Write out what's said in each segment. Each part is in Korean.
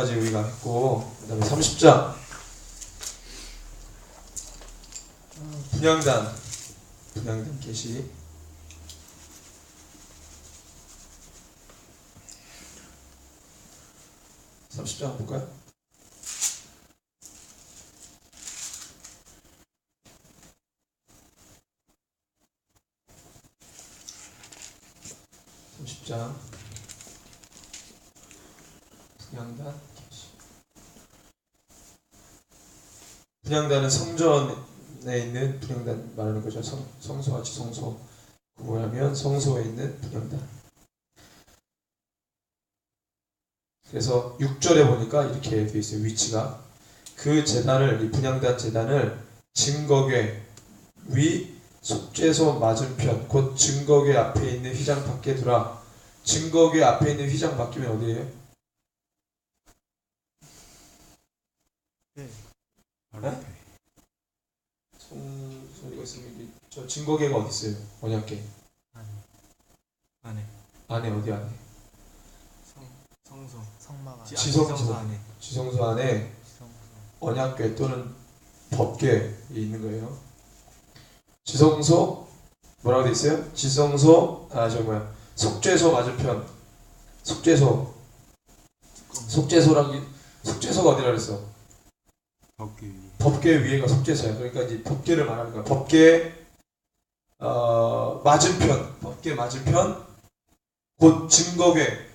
까지 우리가 했고, 그 다음에 30장 분향단 계시. 30장 한번 볼까요? 분향단 계시. 분향단은 성전에 있는 분향단 말하는 거죠. 성소와 지성소. 뭐냐면 성소에 있는 분향단. 그래서 6절에 보니까 이렇게 되어 있어요. 위치가. 그 제단을, 이 분향단 제단을 증거궤 위 속죄소 맞은편 곧 증거궤 앞에 있는 휘장 밖에 두라. 증거궤 앞에 있는 휘장 바뀌면 어디예요? 바로 앞에. 소리가 있으면 저 증거궤가 어디 있어요? 언약궤 안에. 안에 어디 안에? 성소. 성막 안에. 지성소 안에. 지성소 안에 지성소. 언약궤 또는 법궤에 있는 거예요. 지성소 뭐라고 돼 있어요? 지성소 속죄소 맞은편. 속죄소가 어디라 그랬어? 법궤 위에. 법궤 위에가 속죄소야. 그러니까 이제 법궤를 말하는 거야. 법궤 맞은편, 법궤 맞은편 곧 증거궤.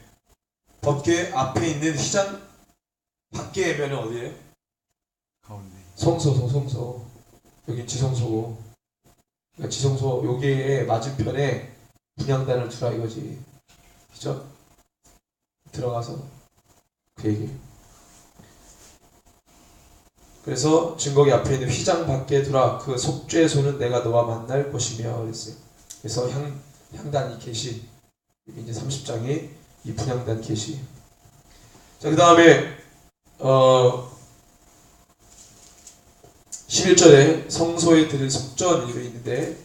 법궤 앞에 있는 휘장 밖에 면은 어디예요? 가운데. 성소. 여긴 지성소고. 그러니까 지성소 여기에 맞은편에 분향단을 두라 이거지. 그죠? 들어가서 그 얘기. 그래서 증거궤 앞에 있는 휘장 밖에 두라. 그 속죄소는 내가 너와 만날 곳이며 그랬어요. 그래서 향단이 계시. 이제 30장이 이 분향단 계시. 자, 그 다음에 11절에 성소에 드릴 속전 이거 있는데,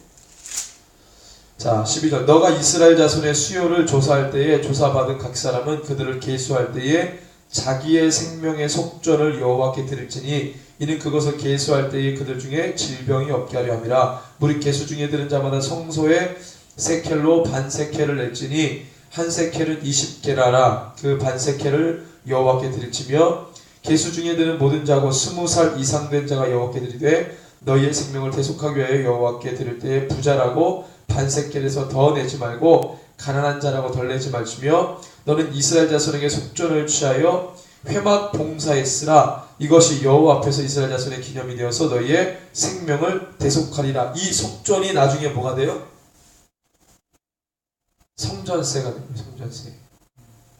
자 12절 너가 이스라엘 자손의 수요를 조사할 때에 조사받은 각 사람은 그들을 계수할 때에 자기의 생명의 속전을 여호와께 드릴지니 이는 그것을 계수할 때에 그들 중에 질병이 없게 하려 함이라. 무릇 계수 중에 들은 자마다 성소에 세켈로 반 세켈을 낼지니 한 세켈은 20게라라. 그 반 세켈을 여호와께 드릴지며 계수 중에 드는 모든 자고 20살 이상 된 자가 여호와께 드리되 너희의 생명을 대속하기 위하여 여호와께 드릴 때에 부자라고 반 세켈에서 더 내지 말고 가난한 자라고 덜 내지 말지며 너는 이스라엘 자손에게 속전을 취하여 회막 봉사했으라. 이것이 여호와 앞에서 이스라엘 자손의 기념이 되어서 너희의 생명을 대속하리라. 이 속전이 나중에 뭐가 돼요? 성전세가 됩니다.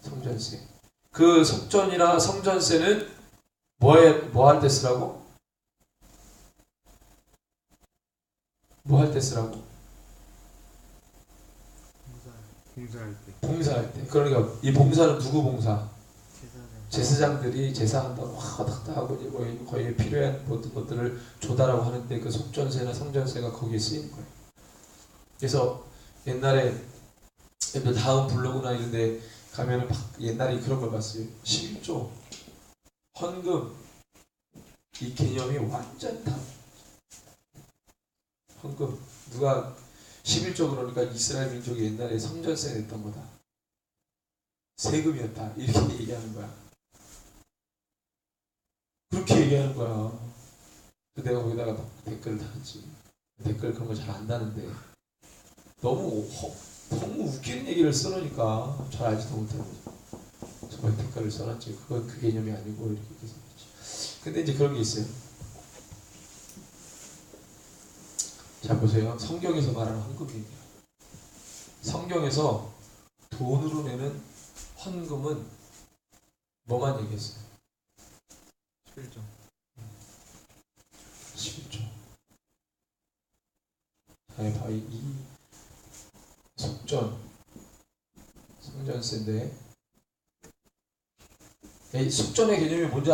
성전세. 그 속전이나 성전세는 뭐 할 때 쓰라고? 뭐 할 때 쓰라고? 봉사할 때. 그러니까 이 봉사는 누구 봉사? 제사장들이 제사한다고 화닥다 하고 거의 필요한 모든 것들을 조달하고 하는데 그 속전세나 성전세가 거기에 쓰이는 거예요. 그래서 옛날에 다음 블로그나 이런데 가면은 막 옛날에 그런 걸 봤어요. 11조 헌금 이 개념이 완전 다 헌금 누가 11조 그러니까 이스라엘 민족이 옛날에 성전세 냈던 거다. 세금이었다. 이렇게 얘기하는 거야. 그렇게 얘기하는 거야. 내가 거기다가 댓글을 달았지. 댓글 그런 거 잘 안 다는데 너무 웃기는 얘기를 써놓으니까 잘 알지도 못하고 정말 댓글을 써놨지. 그건 그 개념이 아니고 이렇게 써놨지. 근데 이제 그런 게 있어요. 자 보세요. 성경에서 말하는 헌금이에요. 성경에서 돈으로 내는 헌금은 뭐만 얘기했어요? 11조. 아니 봐, 이 성전세인데 이 속전의 개념이 뭔지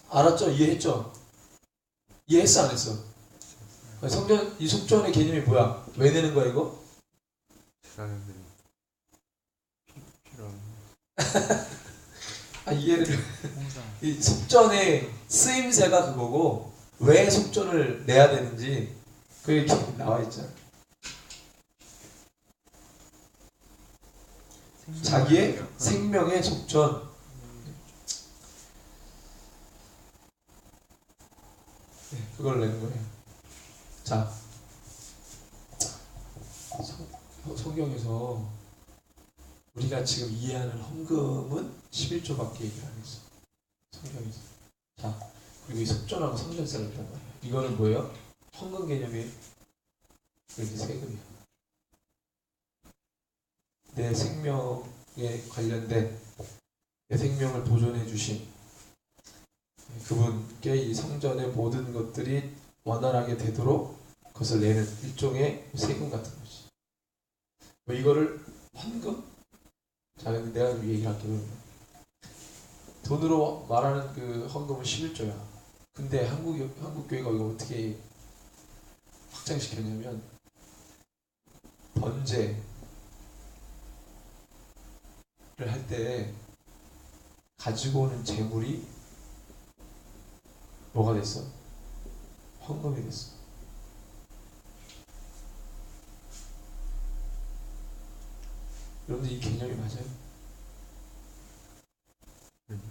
알았죠? 이해했죠? 이해했어 안 했어? 이 속전의 개념이 뭐야? 왜 내는 거야 이거? 제사장들이 필요한 다 이해를 홍사. 이 속전의 쓰임새가 그거고 왜 속전을 내야 되는지 그게 이렇게 나와 있잖아. 자기의 생명의 속전. 네, 그걸 내는 거예요. 자, 성경에서 우리가 지금 이해하는 헌금은 11조밖에 얘기를 안 했어. 성경에서. 자, 그리고 이 속전하고 성전세를 있단 말이야. 이거는 뭐예요? 헌금 개념이 이제 세금이야. 내 생명에 관련된 내 생명을 보존해 주신 그분께 이 성전의 모든 것들이 원활하게 되도록 그것을 내는 일종의 세금 같은 거지. 뭐 이거를 헌금? 자, 근데 내가 좀 얘기를 할게. 돈으로 말하는 그 헌금은 11조야. 근데 한국 교회가 이거 어떻게 확장시켰냐면 번제를 할 때 가지고 오는 재물이 뭐가 됐어? 헌금이 됐어. 여러분들 이 개념이 맞아요? 근데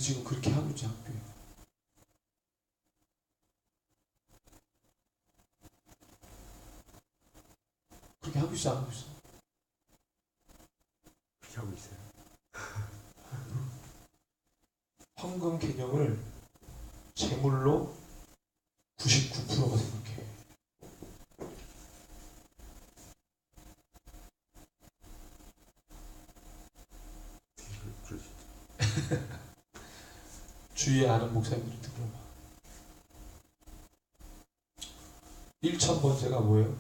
지금 그렇게 하고 있지 학교에. 그렇게 하고 있어 안 하고 있어? 그렇게 하고 있어요. 헌금 개념을 재물로 99%가 생각해. 그러지. 주위에 아는 목사님들한테 물어봐. 1,000번째가 뭐예요?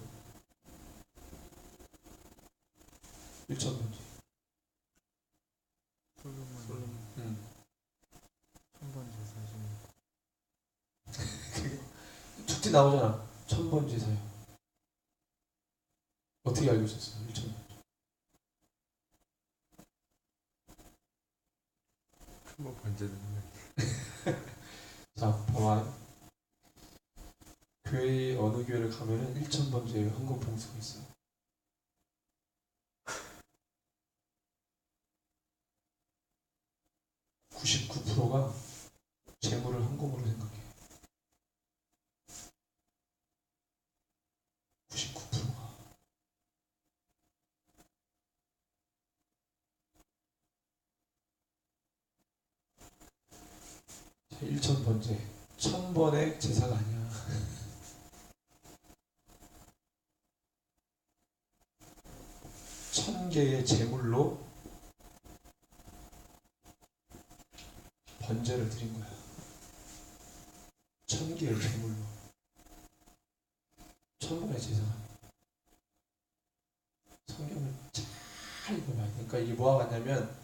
1,000번째. 솔로몬. 천번 제사신. 축지 나오잖아. 1,000번째사요. 어떻게 알고 있었어? 1,000번째. 뭐 번제는 자, 봐봐. 교회 어느 교회를 가면은 1,000번째 헌금 봉투가 있어요. (99%가) 재물을 헌금으로 생각해. 99%가. 자, 1,000번째. 1,000번의 제사가 아니야. 1,000개의 제물로 번제를 드린 거야. 1,000개의 제물로. 1,000번의 제사가 아니야. 성경을 잘 읽어봐야 돼. 그러니까 이게 뭐가 같냐면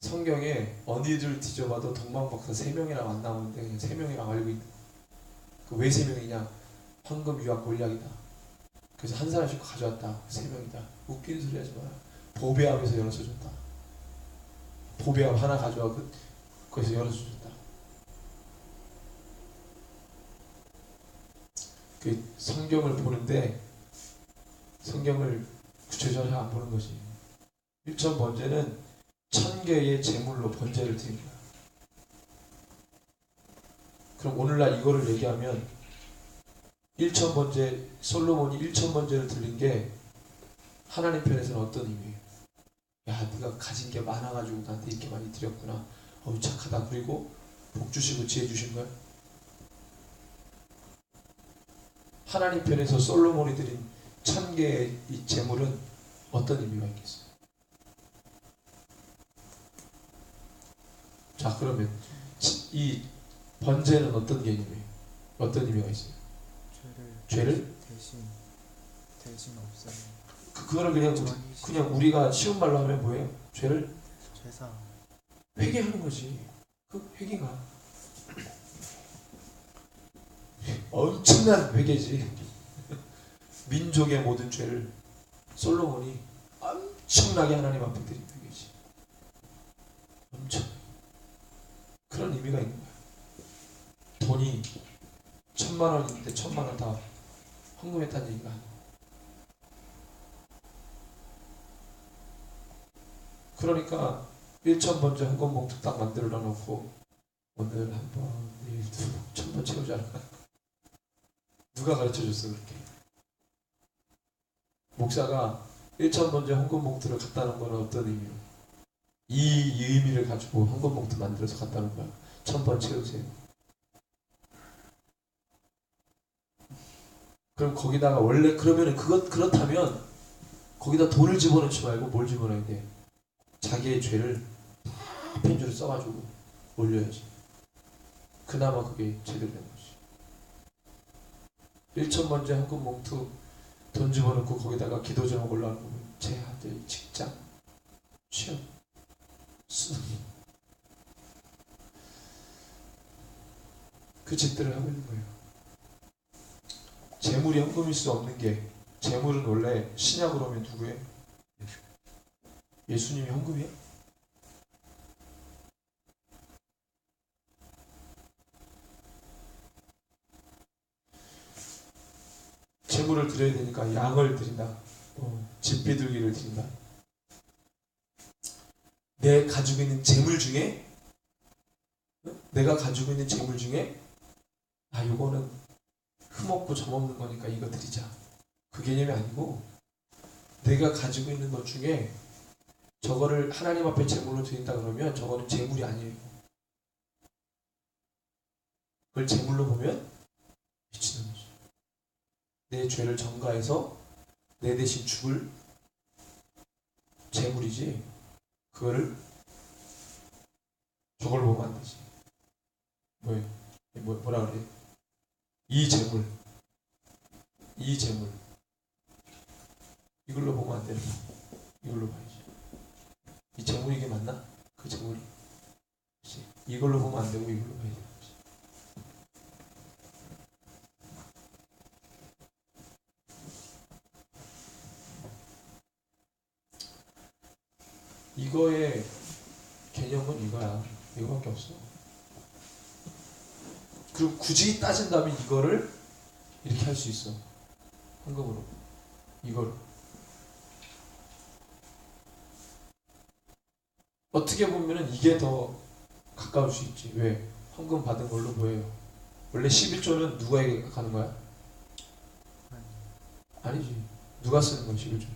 성경에 어디를 뒤져봐도 동방박사 3명이랑 안 나오는데 그냥 3명이랑 알고 있는. 그 왜 3명이냐? 헌금 유학 몰약이다. 그래서 한 사람씩 가져왔다. 3명이다. 웃기는 소리 하지 마라. 보배합에서 열어서 줬다. 보배합 하나 가져와 거기서 열어서 줬다. 그 성경을 보는데 성경을 구체적으로 안 보는 거지. 1,000번제는 1,000개의 제물로 번제를 드린 거야. 그럼 오늘날 이거를 얘기하면 1,000번제, 솔로몬이 1,000번제를 드린 게 하나님 편에서는 어떤 의미예요? 야, 네가 가진 게 많아가지고 나한테 이렇게 많이 드렸구나. 어우 착하다. 그리고 복 주시고 지혜 주신 거야. 하나님 편에서 솔로몬이 드린 1,000개의 이 제물은 어떤 의미가 있겠어요? 자, 그러면 이 번제는 어떤 개념이에요? 어떤 의미가 있어요? 죄를 대신 없어요. 그거를 그냥 우리가 쉬운 말로 하면 뭐예요? 죄를 제사. 회개하는 거지. 그 회개가 엄청난 회개지. 민족의 모든 죄를 솔로몬이 엄청나게 하나님 앞에 드린 회개지. 엄청 그런 의미가 있는 거야. 돈이 1,000만 원인데 1,000만 원 다 헌금했다는 얘기가 아니야. 그러니까 1,000번째 헌금 봉투 딱 만들어 놓고 오늘 한 번, 내일 두 번, 1,000번 채우자. 누가 가르쳐 줬어 그렇게? 목사가 1,000번째 헌금 봉투를 갖다 놓은 건 어떤 의미로? 이 의미를 가지고 헌금 봉투 만들어서 갖다 놓은 거야. 1,000번 채우세요. 그럼 거기다가 원래 그러면은 그렇다면 거기다 돈을 집어넣지 말고 뭘 집어넣어야 돼? 자기의 죄를 다 편지로 써가지고 올려야지. 그나마 그게 제대로 된 거지. 1,000번째 헌금 봉투 돈 집어넣고 거기다가 기도 제목 올라오는 거 보면 제 아들 직장, 취업, 수능 그 짓들을 하고 있는 거예요. 재물이 헌금일 수 없는 게 재물은 원래 신약으로 하면 누구예요? 예수님이 헌금이야? 재물을 드려야 되니까 양을 드린다. 집 비둘기를 드린다. 내 가지고 있는 재물 중에 내가 가지고 있는 재물 중에 요거는 흠없고 점없는 거니까 이거 드리자. 그 개념이 아니고 내가 가지고 있는 것 중에 저거를 하나님 앞에 재물로 드린다 그러면 저거는 재물이 아니에요. 그걸 재물로 보면 미친놈이지. 내 죄를 전가해서 내 대신 죽을 재물이지 그거를 저걸로 보면 안 되지. 뭐라 그래? 이 재물 이걸로 보면 안 되는 거. 이걸로 봐야지. 이 재물이 이게 맞나? 그 재물이 그치? 이걸로 보면 안 되고 이걸로 봐야지. 이거의 개념은 이거야. 이거밖에 없어. 그리고 굳이 따진다면 이거를 이렇게 할 수 있어. 헌금으로. 이거를. 어떻게 보면은 이게 더 가까울 수 있지. 왜? 헌금 받은 걸로 보여요. 원래 11조는 누구에게 가는 거야? 아니지. 누가 쓰는 거야 11조?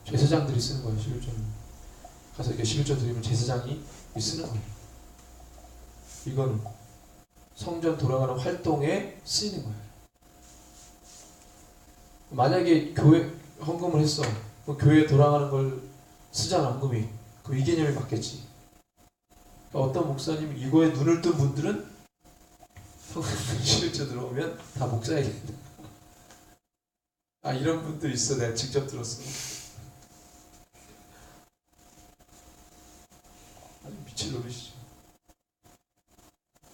제사장들이 쓰는 거야 11조는. 가서 이렇게 11조 드리면 제사장이 쓰는 거야. 이거는 성전 돌아가는 활동에 쓰이는 거야. 만약에 교회 헌금을 했어. 그럼 교회에 돌아가는 걸 쓰잖아 헌금이. 그럼 이 개념이 맞겠지. 그러니까 어떤 목사님이 이거에 눈을 뜬 분들은 헌금 11조 들어오면 다 목사에게 이런 분들 있어. 내가 직접 들었어. 아주 미칠 노릇이죠.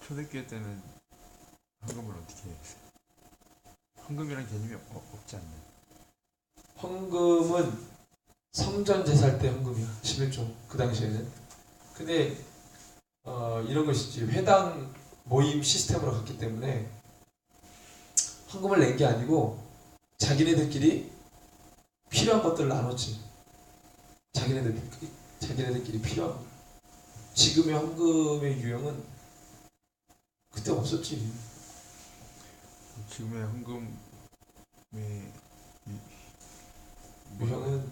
초대교회 때는 헌금을 어떻게 해요? 헌금이라는 개념이 없지 않나요? 헌금은 성전 제사할 때 헌금이야. 11조 그 당시에는. 근데 이런 것이지. 회당 모임 시스템으로 갔기 때문에 헌금을 낸 게 아니고 자기네들끼리 필요한 것들을 나눴지. 자기네들끼리 필요한 거. 지금의 헌금의 유형은 그때 없었지. 지금의 헌금의 유형은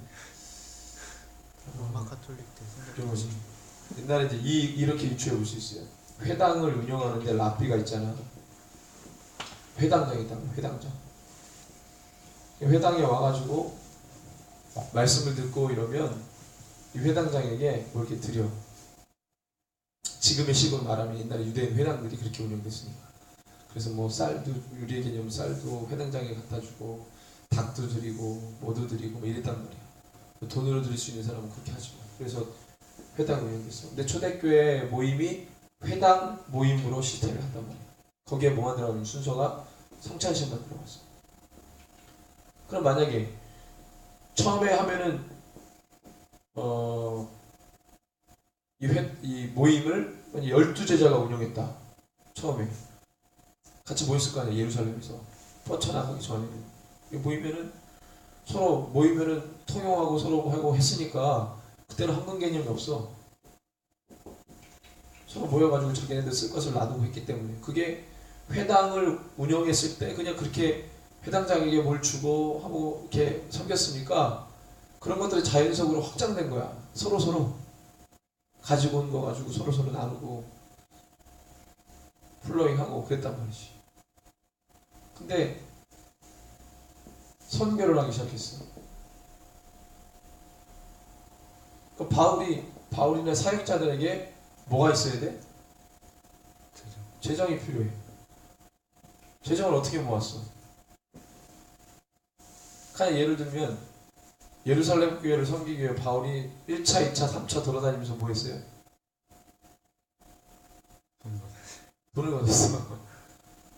로마 카톨릭 때 이런 거지. 생각했지. 옛날에 이제 이렇게 유추해 볼 수 있어요. 회당을 운영하는데 랍비가 있잖아. 회당장이다. 회당장. 회당에 와가지고 말씀을 듣고 이러면 이 회당장에게 뭐 이렇게 드려. 지금의 식으로 말하면 옛날에 유대인 회당들이 그렇게 운영됐으니까. 그래서 뭐 쌀도 유리의 개념 쌀도 회당장에 갖다 주고 닭도 드리고 뭐도 드리고 뭐 이랬단 말이야. 돈으로 드릴 수 있는 사람은 그렇게 하지 마. 그래서 회당 운영됐어. 근데 초대교회 모임이 회당 모임으로 시스템을 한단 말이야. 거기에 뭐가 들어가는 순서가 성찬식만 들어갔어. 그럼 만약에 처음에 하면은 이 모임을 12제자가 운영했다. 처음에 같이 모였을 거 아니에요. 예루살렘에서 뻗쳐나가기 전에 모이면은 통용하고 서로 하고 했으니까 그때는 헌금 개념이 없어. 서로 모여가지고 자기네들 쓸 것을 나누고 했기 때문에 그게 회당을 운영했을 때 그냥 그렇게 회당장에게 뭘 주고 하고 이렇게 섬겼으니까 그런 것들이 자연적으로 확장된 거야. 서로 가지고 온 거 가지고 서로 나누고 플로잉하고 그랬단 말이지. 근데 선교를 하기 시작했어. 그러니까 바울이나 사역자들에게 뭐가 있어야 돼? 재정이 필요해. 재정을 어떻게 모았어? 그냥 예를 들면 예루살렘 교회를 섬기기 위해 바울이 1차, 2차, 3차 돌아다니면서 뭐 했어요? 돈을 받았어.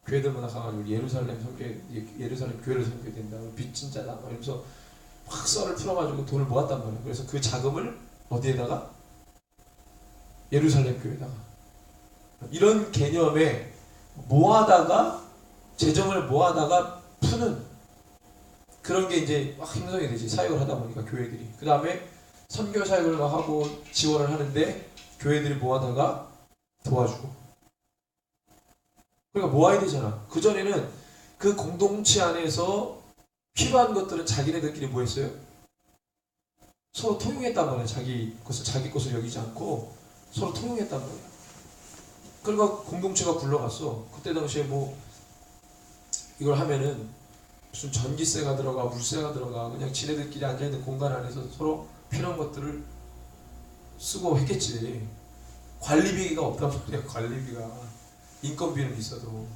교회들마다 가가지고 예루살렘 교회를 섬겨야 된다. 빚진 자다. 이러면서 확 썰을 풀어가지고 돈을 모았단 말이에요. 그래서 그 자금을 어디에다가? 예루살렘 교회에다가. 이런 개념에 재정을 모아다가 푸는 그런 게 이제 막 형성이 되지. 사역을 하다 보니까 교회들이. 그 다음에 선교 사역을 막 하고 지원을 하는데 교회들이 모아다가 도와주고. 그러니까 모아야 되잖아. 그전에는 그 공동체 안에서 필요한 것들은 자기네들끼리 뭐 했어요? 서로 통용했단 말이야. 자기 것을 여기지 않고 서로 통용했단 말이야. 그러니까 공동체가 굴러갔어. 그때 당시에 뭐 이걸 하면은 무슨 전기세가 들어가 물세가 들어가 그냥 지네들끼리 앉아있는 공간 안에서 서로 필요한 것들을 쓰고 했겠지. 관리비가 없단 말이야. 관리비가. 인건비는 있어도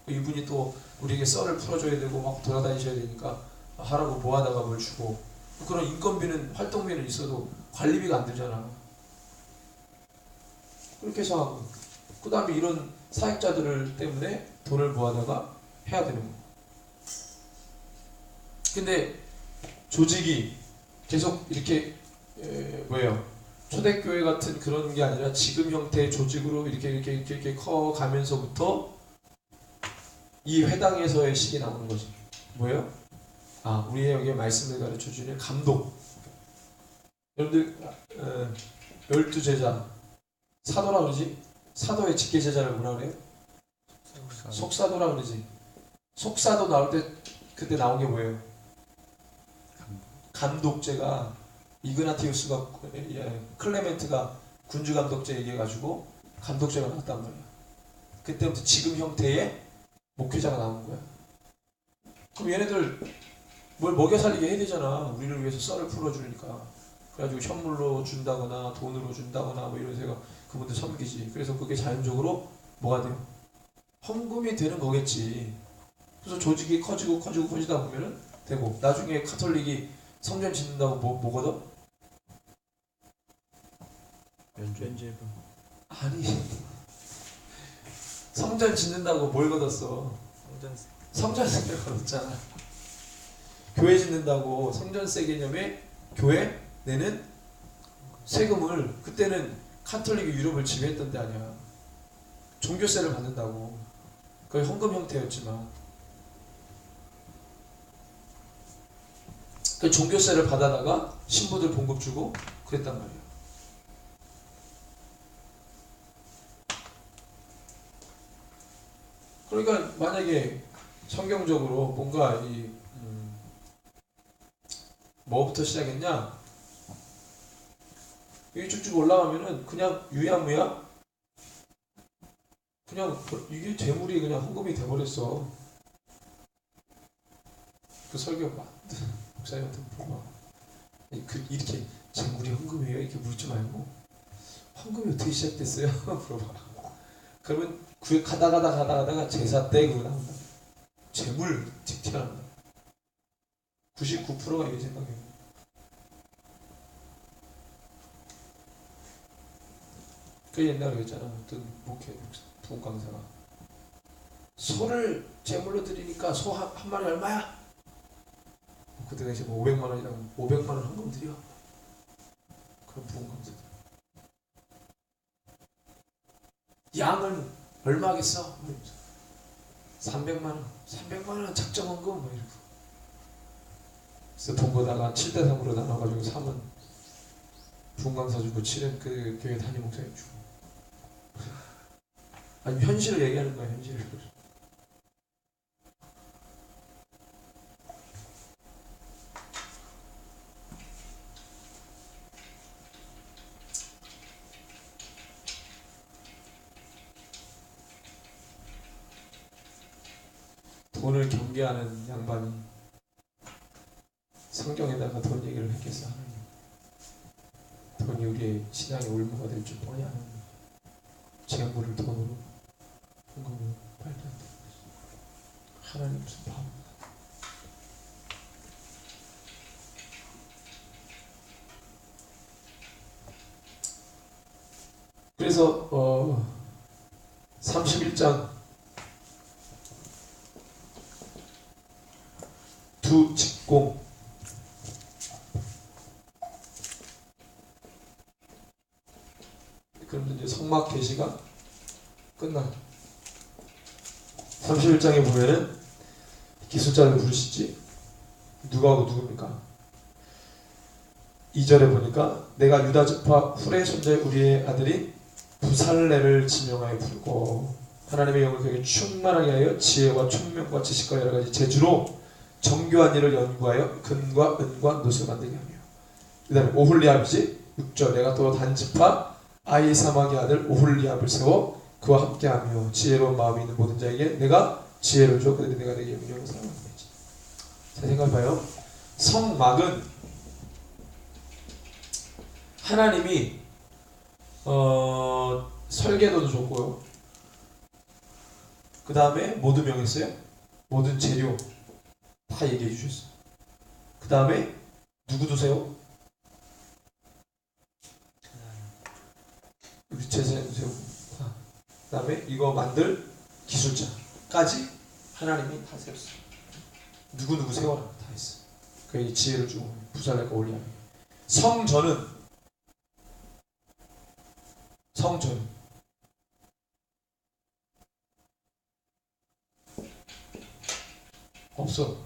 이분이 또 우리에게 썰을 풀어줘야 되고 막 돌아다니셔야 되니까 하라고 모아다가 뭘 주고 그런 인건비는 활동비는 있어도 관리비가 안 들잖아. 그렇게 해서 하고 그 다음에 이런 사역자들 때문에 돈을 모아다가 해야 되는 거야. 근데 조직이 계속 이렇게 초대교회 같은 그런 게 아니라 지금 형태의 조직으로 이렇게 커가면서부터 이 회당에서의 식이 나오는 거지. 뭐예요? 우리의 여기에 말씀을 가르쳐주는 감독. 여러분들 12제자 사도라 그러지? 사도의 직계제자를 뭐라 그래요? 속사도라 그러지? 속사도 나올 때 그때 나온 게 뭐예요? 감독제가 이그나티우스가 클레멘트가 군주감독제 얘기해가지고 감독제가 나왔단 말이야. 그때부터 지금 형태의 목회자가 나온 거야. 그럼 얘네들 뭘 먹여 살리게 해야 되잖아. 우리를 위해서 썰을 풀어주니까. 그래가지고 현물로 준다거나 돈으로 준다거나 뭐 이런 새가 그분들 섬기지. 그래서 그게 자연적으로 뭐가 돼요? 헌금이 되는 거겠지. 그래서 조직이 커지다 보면은 되고 나중에 카톨릭이 성전 짓는다고 뭐거든? 면죄부. 아니 성전 짓는다고 뭘 걷었어? 성전세를 걷었잖아. 교회 짓는다고 성전세 개념에 교회 내는 세금을 그때는 카톨릭이 유럽을 지배했던 데 아니야. 종교세를 받는다고. 그게 헌금 형태였지만 그 종교세를 받아다가 신부들 봉급 주고 그랬단 말이야. 그러니까 만약에 성경적으로 뭔가 뭐부터 시작했냐? 여기 쭉쭉 올라가면은 그냥 유야무야 그냥 이게 재물이 그냥 헌금이 돼버렸어. 그 설교 목사님한테 물어봐. 이렇게 재물이 헌금이에요? 이렇게 묻지 말고 헌금이 어떻게 시작됐어요? 물어봐. 그러면 가다가 제사 때 그거 나온다. 재물 틱틱한다. 99%가 이 생각이에요. 그 옛날에 그랬잖아. 어떤 부흥 강사가 소를 제물로 드리니까 소 한 마리 얼마야? 그때 당시에 뭐 500만 원이라고 500만 원 헌금 드려. 그런 부흥 강사들. 양은 얼마 하겠어? 300만 원. 300만 원 작정원금 뭐 이러고. 그래서 돈 보다가 7대3으로 나눠가지고 3은 분강사 주고 7은 그 교회 담임 목사님 주고. 아니 현실을 얘기하는 거야 현실을. 돈을 경계하는 양반이 성경에다가 돈 얘기를 했겠어. 하나님. 돈이 우리의 신앙의 올무가 될 줄 뻔히 아는 재물을 돈으로 한 거면 말도 안 돼. 하나님 무슨 바보. 그래서 31장 두 직공. 그럼 이제 성막 계시가 끝나. 31장에 보면은 기술자를 부르시지. 누구하고 누굽니까? 2절에 보니까 내가 유다 지파 훌의 손자 우리의 아들인 부살레를 지명하여 부르고 하나님의 영을 그에게 충만하게 하여 지혜와 총명과 지식과 여러 가지 재주로 정교한 일을 연구하여 금과 은과 노쇠 만들게 하며. 그 다음에 오홀리압이지. 6절 내가 또 단지파 아히사막의 아들 오홀리압을 세워 그와 함께하며 지혜로운 마음이 있는 모든 자에게 내가 지혜를 줘. 그들이 내가 내게 영역을 사랑하는 거지. 자, 생각해봐요. 성막은 하나님이 설계도도 줬고요. 그 다음에 모두 명했어요. 모든 재료 다 얘기해 주셨어요. 그 다음에 누구 두세요? 우리 제사장 두세요. 그 다음에 이거 만들 기술자까지 하나님이 다 세웠어요. 누구 세워라 다 했어요. 그게 지혜를 주고 부살레가 올리하며. 성전 없어.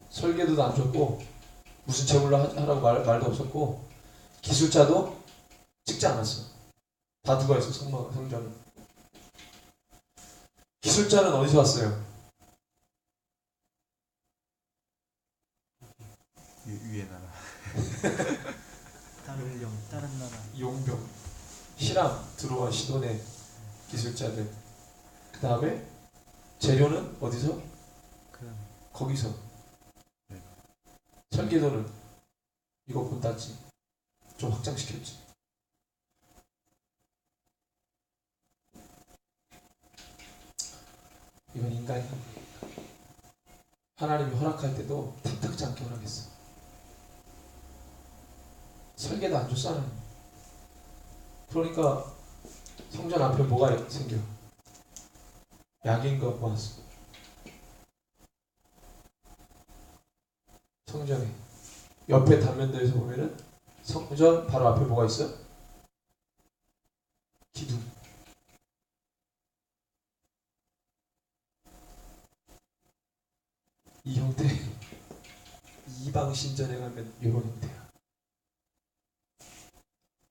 설계도도 안 줬고 무슨 제물로 하라고 말도 없었고 기술자도 찍지 않았어. 다 누가 있어? 성전은. 기술자는 어디서 왔어요? 위의 나라. 다른 나라. 용병, 히람, 드로아, 시돈의 기술자들. 그 다음에 재료는 어디서? 거기서. 네. 설계도는 이거 본땄지. 좀 확장시켰지. 이건 인간이 하나님이 허락할 때도 탐탁지 않게 허락했어. 설계도 안 줬어 하나님. 그러니까 성전 앞에 뭐가 생겨? 약인가 모았어. 성전에 옆에 단면도에서 보면은 성전 바로 앞에 뭐가 있어? 기둥. 이 형태. 이방 신전에 가면 이런 형태야.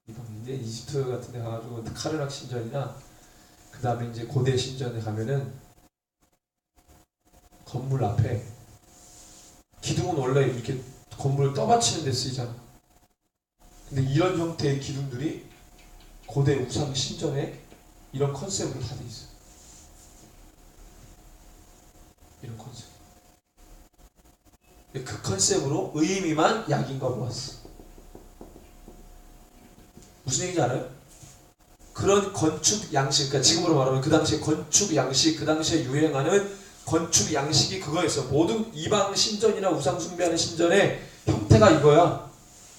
이방 이제 이집트 같은 데 가가지고 카르락 신전이나 그 다음에 이제 고대 신전에 가면은 건물 앞에 기둥은 원래 이렇게 건물을 떠받치는 데 쓰이잖아. 근데 이런 형태의 기둥들이 고대 우상 신전에 이런 컨셉으로 다 돼 있어. 이런 컨셉. 그 컨셉으로 의미만 약인가 모았어. 무슨 얘기인지 알아요? 그런 건축 양식, 그러니까 지금으로 말하면 그 당시에 건축 양식, 그 당시에 유행하는 건축 양식이 그거였어. 모든 이방 신전이나 우상 숭배하는 신전의 형태가 이거야.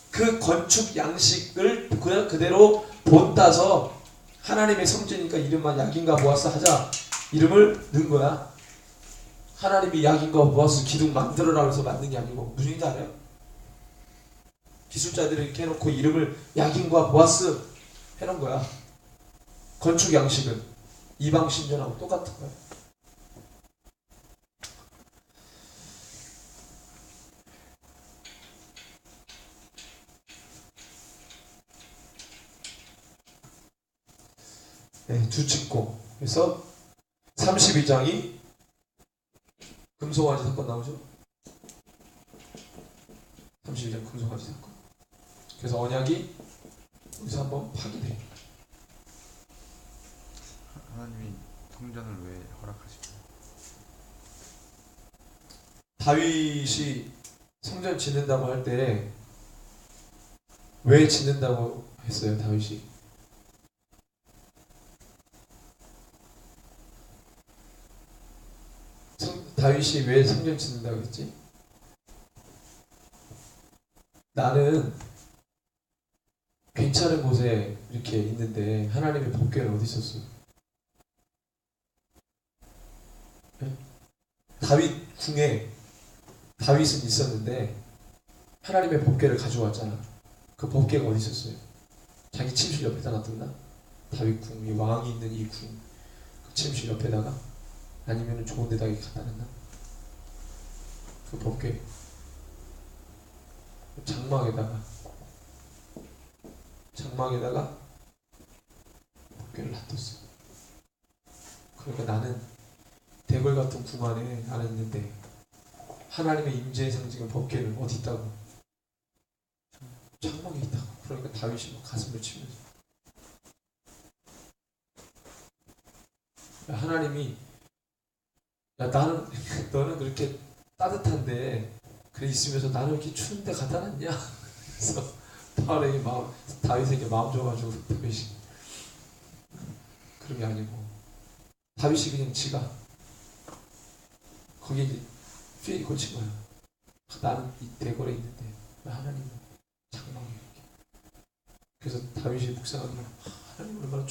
그 건축 양식을 그냥 그대로 본따서 하나님의 성전이니까 이름만 약인가 모아서 하자. 이름을 넣은 거야. 하나님이 약인가 모아서 기둥 만들어라 해서 만든 게 아니고. 무슨 얘기인지 알아요? 기술자들이 이렇게 해놓고 이름을 약인과 모아스 해놓은 거야. 건축 양식은 이방 신전하고 똑같은 거예요. 네, 두 찍고. 그래서 32장이 금송아지 사건 나오죠. 32장 금송아지 사건. 그래서 언약이 여기서 한번 파기돼요. 하나님이 성전을 왜 허락하실까요? 다윗이 성전 짓는다고 할 때 왜 짓는다고 했어요? 다윗이 다윗이 왜 성전 짓는다고 했지? 나는 괜찮은 곳에 이렇게 있는데 하나님의 법궤는 어디 있었어요? 네? 다윗 궁에 다윗은 있었는데 하나님의 법궤를 가져왔잖아. 그 법궤가 어디 있었어요? 자기 침실 옆에다 놔뒀나? 다윗 궁, 이 왕이 있는 이 궁, 그 침실 옆에다가? 아니면 좋은 데다가 갖다 놨나? 그 법궤 장막에다가 법궤를 놔뒀어. 그러니까 나는 대궐 같은 궁 안에 나는 있는데 하나님의 임재의 상징은 법궤는 어디 있다고? 장막에 있다고. 그러니까 다윗이 막 가슴을 치면서 야, 하나님이 나는 너는 그렇게 따뜻한데 그래 있으면서 나는 이렇게 추운데 갖다 놨냐? 그래서 다윗에게 마음 줘가지고 다윗이 그런 게 아니고 다윗이 그냥 지가 거기에 이제 필이 꽂힌 거야. 나는 이 대궐에 있는데 왜 하나님은 장막에 이렇게. 그래서 다윗이 묵상하기로 하나님 얼마나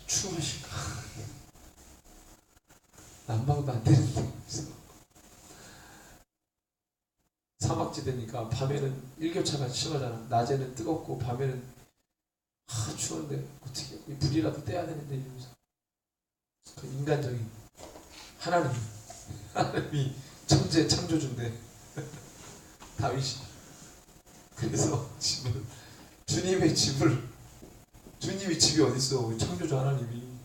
추워하실까. 난방도 안 되는데. 그래서 사막지대니까 밤에는 일교차가 심하잖아. 낮에는 뜨겁고 밤에는 추운데 어떻게 불이라도 떼야 되는데 이러면서 그 인간적인 하나님이 천재 창조주인데 다윗이 그래서 주님이 집이 어딨어? 창조주 하나님이.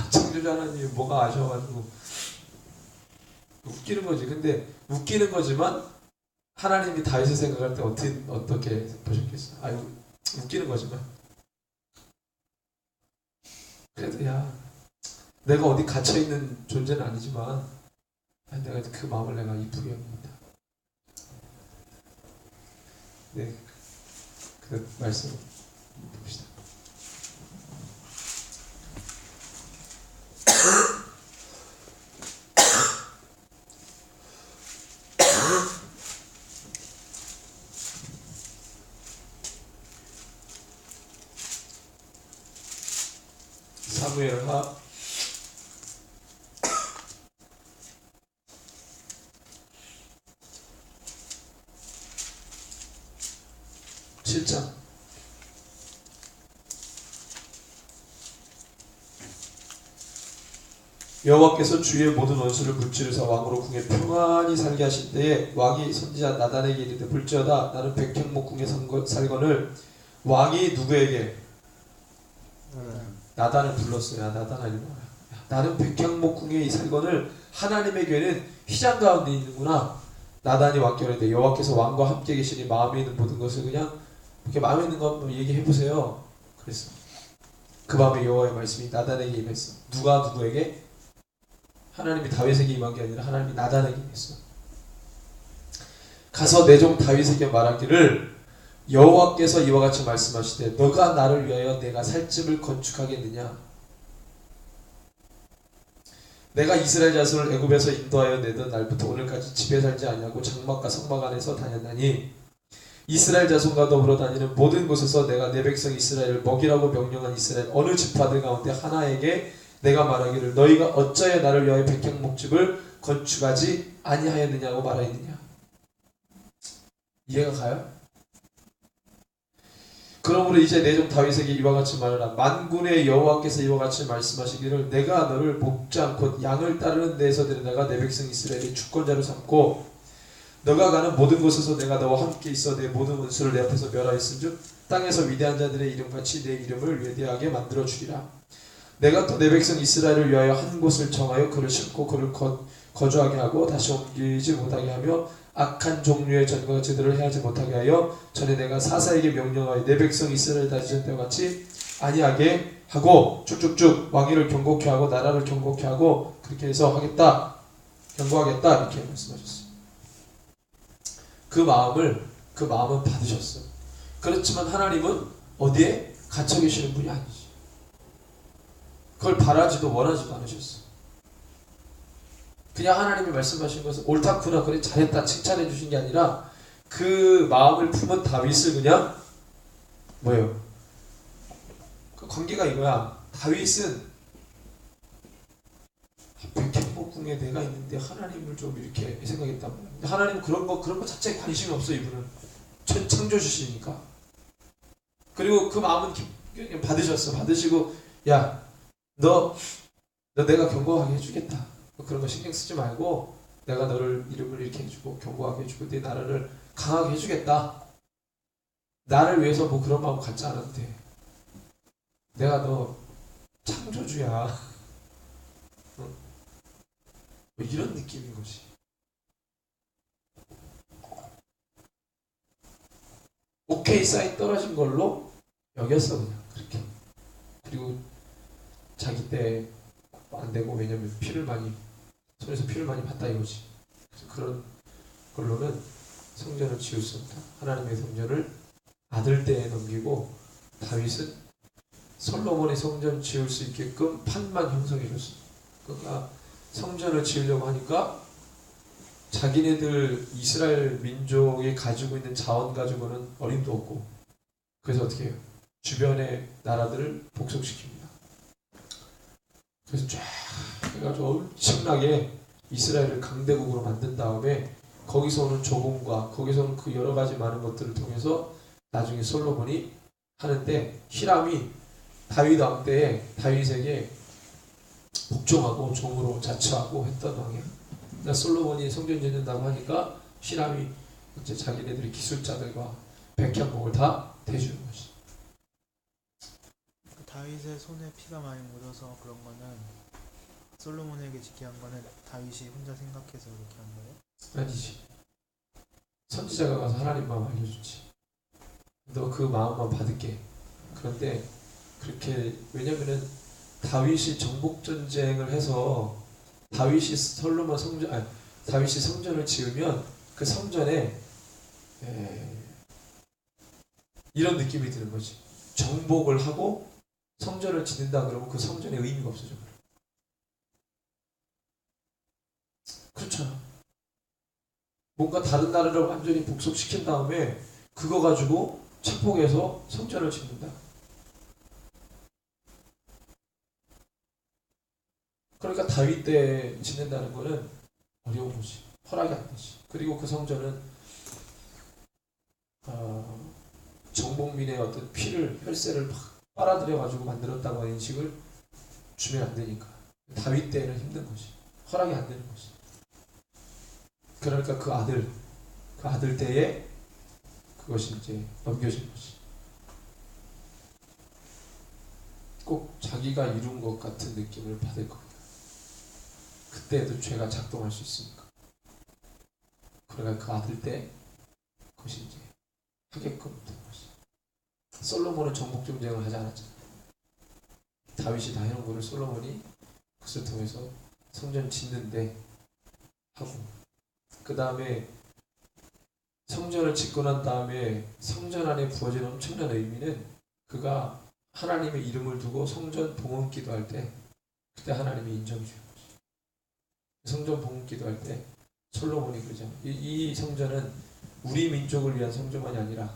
창조주 하나님이 뭐가 아셔가지고 웃기는 거지. 근데 웃기는 거지만 하나님이 다윗을 생각할 때 어떻게 보셨겠어? 아유, 웃기는 거지만 그래도 야 내가 어디 갇혀있는 존재는 아니지만 내가 그 마음을 내가 이쁘게 합니다. 네, 그 말씀 봅시다. 사무엘하 7장. 여호와께서 주의 모든 원수를 불지르사 왕으로 궁에 평안히 살게 하신 때에 왕이 선지자 나단에게 이르되 볼지어다 나는 백향목 궁에 살거늘. 왕이 누구에게? 나단을 불렀어요. 나단아 이리 와라. 나는 백향목 궁에 살거늘. 하나님의 괴는 휘장 가운데 있는구나. 나단이 왕께 이르되 여호와께서 왕과 함께 계시니 마음에 있는 모든 것을 그냥 이렇게 마음에 있는 거 한번 얘기해 보세요. 그랬어. 그 밤에 여호와의 말씀이 나단에게 임했어. 누가 누구에게? 하나님이 다윗에게 임한 게 아니라 하나님이 나단에게 임했어. 가서 내 종 다윗에게 말하기를 여호와께서 이와 같이 말씀하시되 너가 나를 위하여 내가 살 집을 건축하겠느냐? 내가 이스라엘 자손을 애굽에서 인도하여 내던 날부터 오늘까지 집에 살지 아니하고 장막과 성막 안에서 다녔나니 이스라엘 자손과 더불어 다니는 모든 곳에서 내가 내 백성 이스라엘을 먹이라고 명령한 이스라엘 어느 지파들 가운데 하나에게 내가 말하기를 너희가 어찌하여 나를 위하여 백향목집을 건축하지 아니하였느냐고 말하였느냐. 이해가 가요? 그러므로 이제 내 종 다윗에게 이와 같이 말하라. 만군의 여호와께서 이와 같이 말씀하시기를 내가 너를 목장 곧 양을 따르는 데에서 데려다가 내 백성 이스라엘의 주권자로 삼고 너가 가는 모든 곳에서 내가 너와 함께 있어 내 모든 원수를 내 앞에서 멸하였은즉 땅에서 위대한 자들의 이름같이 내 이름을 위대하게 만들어 주리라. 내가 또 내 백성 이스라엘을 위하여 한 곳을 정하여 그를 심고 그를 거주하게 하고 다시 옮기지 못하게 하며 악한 종류의 전과 제대로 해하지 못하게 하여 전에 내가 사사에게 명령하여 내 백성 이스라엘 다스린 때와 같이 아니하게 하고 쭉쭉쭉 왕위를 경고케 하고 나라를 경고케 하고 그렇게 해서 하겠다 경고하겠다 이렇게 말씀하셨어요. 그 마음은 받으셨어요. 그렇지만 하나님은 어디에 갇혀 계시는 분이 아니지. 그걸 바라지도 원하지도 않으셨어요. 그냥 하나님이 말씀하신 것은 옳다구나 그래 잘했다 칭찬해 주신 게 아니라 그 마음을 품은 다윗을 그냥 뭐예요? 그 관계가 이거야. 다윗은 백향목궁에 내가 있는데 하나님을 좀 이렇게 생각했단 말이야. 근데 하나님 그런 거 자체에 관심이 없어. 이분은 창조주시니까. 그리고 그 마음은 받으셨어. 받으시고 야 너 내가 경고하게 해주겠다. 그런 거 신경 쓰지 말고 내가 너를 이름을 이렇게 해주고 경고하게 해주고 내 나라를 강하게 해주겠다. 나를 위해서 뭐 그런 마음 갖지 않아도 돼. 내가 너 창조주야. 뭐 이런 느낌인 거지. 오케이 사인 떨어진 걸로 여겼어 그냥 그렇게. 그리고 자기 때 안 되고 왜냐면 손에서 피를 많이 봤다 이거지. 그래서 그런 걸로는 성전을 지을 수 없다. 하나님의 성전을 아들 때에 넘기고 다윗은 솔로몬의 성전 지을 수 있게끔 판만 형성해 줬어. 그러니까 성전을 지으려고 하니까 자기네들 이스라엘 민족이 가지고 있는 자원 가지고는 어림도 없고 그래서 어떻게 해요? 주변의 나라들을 복속시킵니다. 그래서 쫙 해가지고 엄청나게 이스라엘을 강대국으로 만든 다음에 거기서 오는 조공과 거기서 오는 그 여러 가지 많은 것들을 통해서 나중에 솔로몬이 하는데 히람이 다윗 왕 때에 다윗에게 복종하고 종으로 자처하고 했던 왕이야. 그러니까 솔로몬이 성전 짓는다고 하니까 히람이 이제 자기네들의 기술자들과 백향목을 다 대주는 거지. 다윗의 손에 피가 많이 묻어서 그런 거는 솔로몬에게 지게 한 거는 다윗이 혼자 생각해서 그렇게 한 거예요? 아니지. 선지자가 가서 하나님 마음 알려주지. 너 그 마음만 받을게. 그런데 그렇게 왜냐면은 다윗이 정복 전쟁을 해서 다윗이 성전을 지으면 그 성전에 이런 느낌이 드는 거지. 정복을 하고 성전을 짓는다 그러면 그 성전의 의미가 없어져 버려. 그렇잖아. 뭔가 다른 나라를 완전히 복속시킨 다음에 그거 가지고 착복해서 성전을 짓는다. 그러니까 다윗 때 짓는다는 거는 어려운 거지. 허락이 안 되지. 그리고 그 성전은 정복민의 어떤 피를 혈세를 막 빨아들여가지고 만들었다고 하는 인식을 주면 안 되니까. 다윗 때는 힘든 거지. 허락이 안 되는 거지. 그러니까 그 아들 때에 그것이 이제 넘겨진 거지. 꼭 자기가 이룬 것 같은 느낌을 받을 겁니다. 그때도 죄가 작동할 수 있으니까. 그러니까 그 아들 때 그것이 이제 하게끔 된 거지. 솔로몬은 정복 전쟁을 하지 않았잖아. 다윗이 다 해놓은 거를 솔로몬이 그것을 통해서 성전 짓는데 하고 그 다음에 성전을 짓고 난 다음에 성전 안에 부어진 엄청난 의미는 그가 하나님의 이름을 두고 성전 봉헌 기도할 때 그때 하나님이 인정해 주는 거지. 성전 봉헌 기도할 때 솔로몬이 그러잖아. 이 성전은 우리 민족을 위한 성전만이 아니라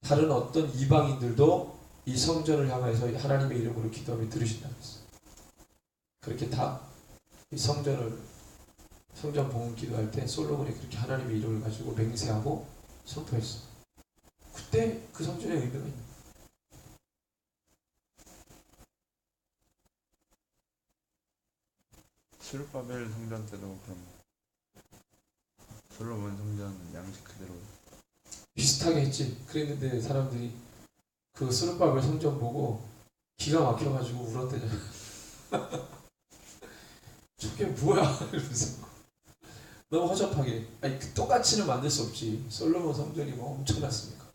다른 어떤 이방인들도 이 성전을 향해서 하나님의 이름으로 기도하며 들으신다고 했어. 그렇게 다 이 성전 봉헌 기도할 때 솔로몬이 그렇게 하나님의 이름을 가지고 맹세하고 선포했어. 그때 그때 그 성전의 의미가 있는 거예요. 스룹바벨 성전 때도 그럼 솔로몬 성전 양식 그대로 비슷하게 했지. 그랬는데 사람들이 그 스룹바벨 성전 보고 기가 막혀가지고 울었대잖아. 저게 뭐야? 이러면서 너무 허접하게. 아니 똑같이는 만들 수 없지. 솔로몬 성전이 뭐 엄청났으니까.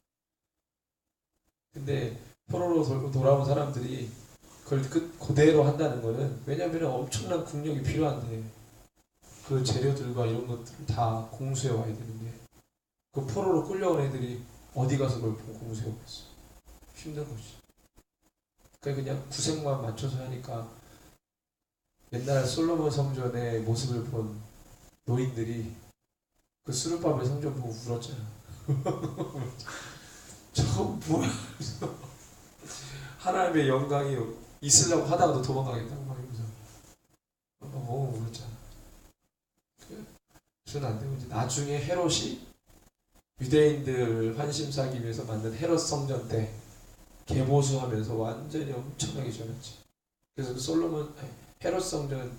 근데 포로로 돌고 돌아온 사람들이 그걸 그대로 한다는 거는, 왜냐면 엄청난 국력이 필요한데 그 재료들과 이런 것들을 다 공수해 와야 되는데 그 포로로 끌려온 애들이 어디 가서 그걸 공수해 오겠어. 힘든 거지. 그러니까 그냥 구색만 맞춰서 하니까 옛날 솔로몬 성전의 모습을 본 노인들이 그 스룹바벨 성전 보고 울었잖아. 저거 뭐야? 하나님의 영광이 있으려고 하다가도 도망가겠다고 막 이러면서 뭐 울었잖아. 그건 안 되고 이제 나중에 헤롯이 유대인들 환심 사기 위해서 만든 헤롯 성전 때 개보수하면서 완전히 엄청나게 전했지. 그래서 그 헤롯 성전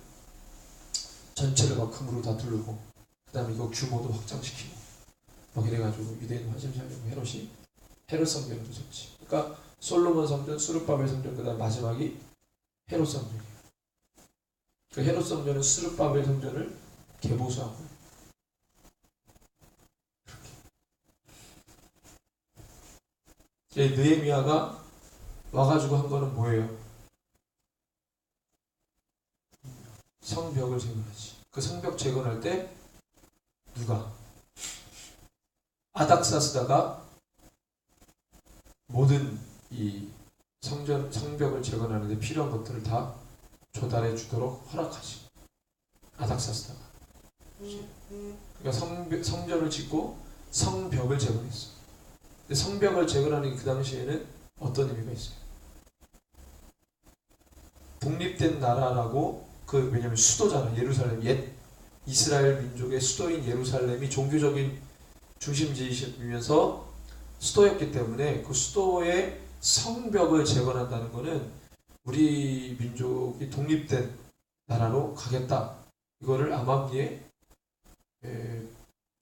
전체를 막 금으로 다 두르고 그다음에 이거 규모도 확장시키고 막 이래가지고 유대인 환심 사려고 헤롯이 헤롯 성전을 부쉈지. 그러니까 솔로몬 성전, 수르바벨 성전, 그다음 마지막이 헤롯 성전이에요. 그 헤롯 성전은 수르바벨 성전을 개보수한 거예요. 이렇게. 느헤미야가 와가지고 한 거는 뭐예요? 성벽을 재건하지. 그 성벽 재건할 때 누가? 아닥사스다가 모든 이 성벽을 재건하는 데 필요한 것들을 다 조달해 주도록 허락하지. 아닥사스다가. 그러니까 성전을 짓고 성벽을 재건했어. 근데 성벽을 재건하는 게 그 당시에는 어떤 의미가 있어요? 독립된 나라라고, 왜냐면 수도잖아. 예루살렘. 옛 이스라엘 민족의 수도인 예루살렘이 종교적인 중심지이면서 수도였기 때문에 그 수도의 성벽을 재건한다는 것은 우리 민족이 독립된 나라로 가겠다. 이거를 암암리에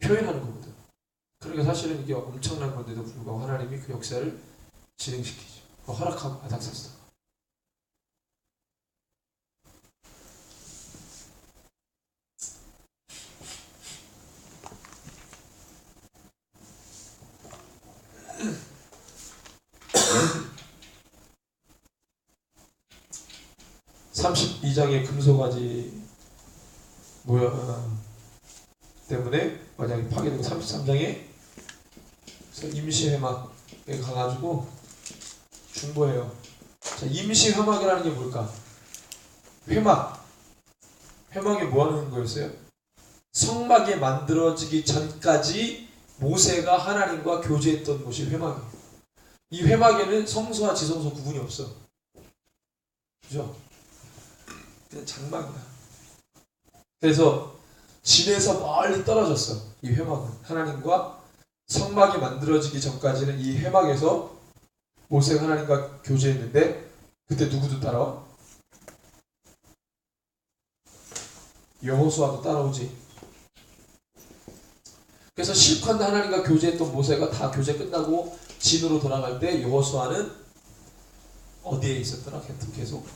표현하는 거거든. 그러니까 사실은 이게 엄청난 건데도 불구하고 하나님이 그 역사를 진행시키죠. 허락하고 아닥사스다가. (32장의) 금소가지 때문에 만약에 파괴되고 33장에 임시회막에 가가지고 중보해요. 자, 임시회막이라는 게 뭘까? 회막이 뭐 하는 거였어요? 성막이 만들어지기 전까지 모세가 하나님과 교제했던 곳이 회막이에요. 이 회막에는 성소와 지성소 구분이 없어. 그죠? 그냥 장막이야. 그래서 진에서 멀리 떨어졌어. 이 회막은 하나님과 성막이 만들어지기 전까지는 이 회막에서 모세가 하나님과 교제했는데, 그때 누구도 따라와? 여호수아도 따라오지. 그래서 실컷 하나님과 교제했던 모세가 다 교제 끝나고 진으로 돌아갈 때 여호수아는 어디에 있었더라? 계속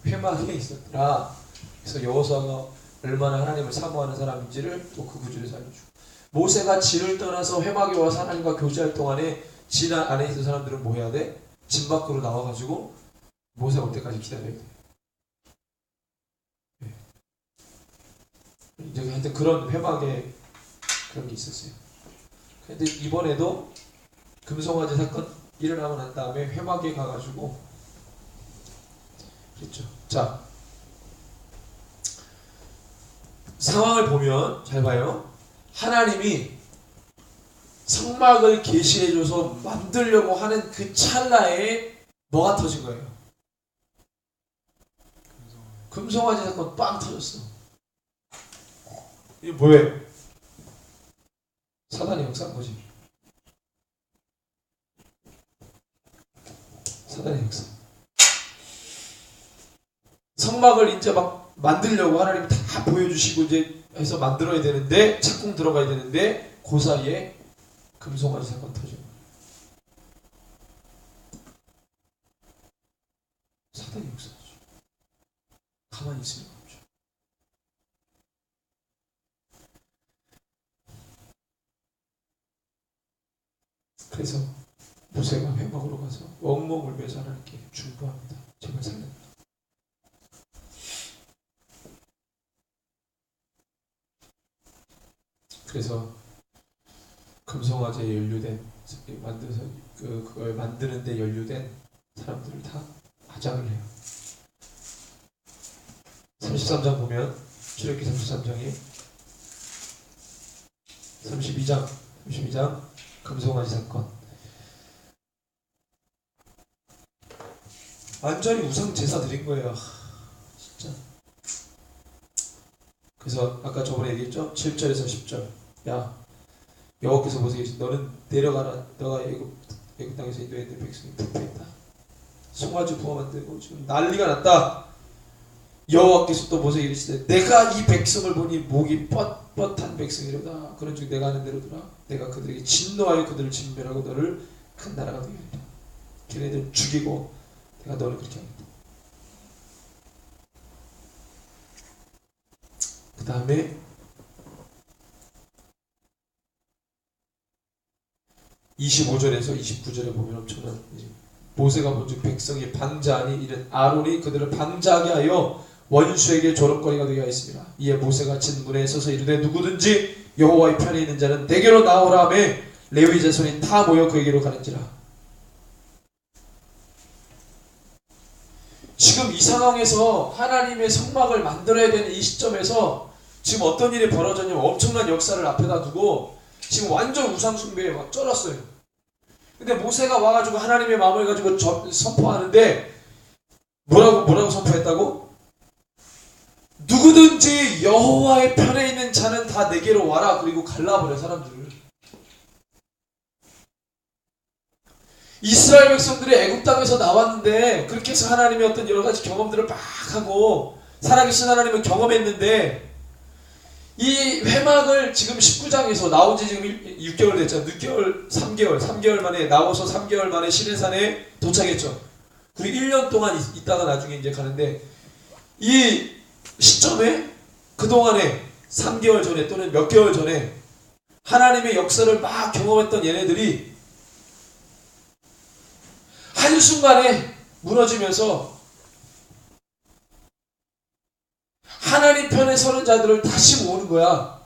회막에 있었더라. 그래서 여호수아가 얼마나 하나님을 사모하는 사람인지를 또 그 구절에서 알려주고, 모세가 진을 떠나서 회막에 와서 하나님과 교제할 동안에 진 안에 있는 사람들은 뭐 해야 돼? 진 밖으로 나와가지고 모세가 올 때까지 기다려야 돼. 네. 이제 하여튼 그런 회막에 그런 게 있었어요. 근데 이번에도 금송아지 사건 일어나고 난 다음에 회막에 가가지고 그랬죠. 자, 상황을 보면 잘 봐요. 하나님이 성막을 계시해줘서 만들려고 하는 그 찰나에 뭐가 터진 거예요? 금송아지 사건 빵 터졌어. 이게 뭐예요? 사단이 역사한 거지. 사단의 역사. 성막을 이제 막 만들려고 하나님 다 보여주시고 이제 해서 만들어야 되는데 착공 들어가야 되는데 그 사이에 금송아지 사건 터져요. 사단의 역사죠. 가만히 있을 리가 없죠. 그래서 모세가 회막으로 가서 엉엉 울면서 하나님께 중보합니다. 제발 살려달라. 그래서 금송아지에 연루된 만들어서 그걸 만드는데 연루된 사람들을 다 아장을 해요. 33장 보면 출애굽기 33장에 32장 금송아지 사건. 완전히 우상 제사 드린 거예요. 진짜. 그래서 아까 저번에 얘기했죠? 7절에서 10절. 야, 여호와께서 모세에게 너는 내려가라. 너가 애굽 땅에서 인도에 내 백성이 부패했다. 송아지 부어 만들고 지금 난리가 났다. 여호와께서 또 모세에게 이르시되 내가 이 백성을 보니 목이 뻣뻣한 백성이로다. 그런즉 내가 하는 대로더라. 내가 그들에게 진노하여 그들을 진멸하고 너를 큰 나라가 되게 하리라. 걔네들 죽이고 내가 너를 그렇게 하겠다. 그 다음에 25절에서 29절에 보면 엄청난 모세가 본즉 백성이 방자하니 이는 아론이 그들을 방자하게 하여 원수에게 조롱거리가 되게 하였습니다. 이에 모세가 진문에 서서 이르되 누구든지 여호와의 편에 있는 자는 내게로 나오라 하며 레위 자손이 다 모여 그에게로 가는지라. 지금 이 상황에서 하나님의 성막을 만들어야 되는 이 시점에서 지금 어떤 일이 벌어졌냐면 엄청난 역사를 앞에다 두고 지금 완전 우상 숭배에 막 쩔었어요. 근데 모세가 와가지고 하나님의 마음을 가지고 선포하는데 뭐라고 선포했다고? 누구든지 여호와의 편에 있는 자는 다 내게로 와라. 그리고 갈라버려 사람들을. 이스라엘 백성들이 애굽 땅에서 나왔는데 그렇게 해서 하나님의 어떤 여러 가지 경험들을 막 하고 살아계신 하나님을 경험했는데 이 회막을 지금 19장에서 나온 지 지금 6개월 됐죠. 3개월 만에 나와서 3개월 만에 시내산에 도착했죠. 그리고 1년 동안 있다가 나중에 이제 가는데 이 시점에 그동안에 3개월 전에 또는 몇 개월 전에 하나님의 역사를 막 경험했던 얘네들이 한순간에 무너지면서 하나님 편에 서는 자들을 다시 모으는 거야.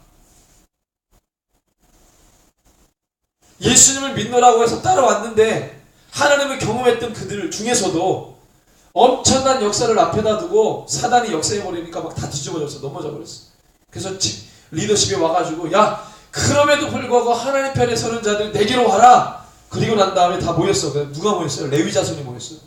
예수님을 믿노라고 해서 따라왔는데 하나님을 경험했던 그들 중에서도 엄청난 역사를 앞에다 두고 사단이 역사해버리니까 막 다 뒤집어졌어. 넘어져 버렸어. 그래서 리더십이 와가지고 야 그럼에도 불구하고 하나님 편에 서는 자들 내게로 와라. 그리고 난 다음에 다 모였어. 누가 모였어요? 레위 자손이 모였어요.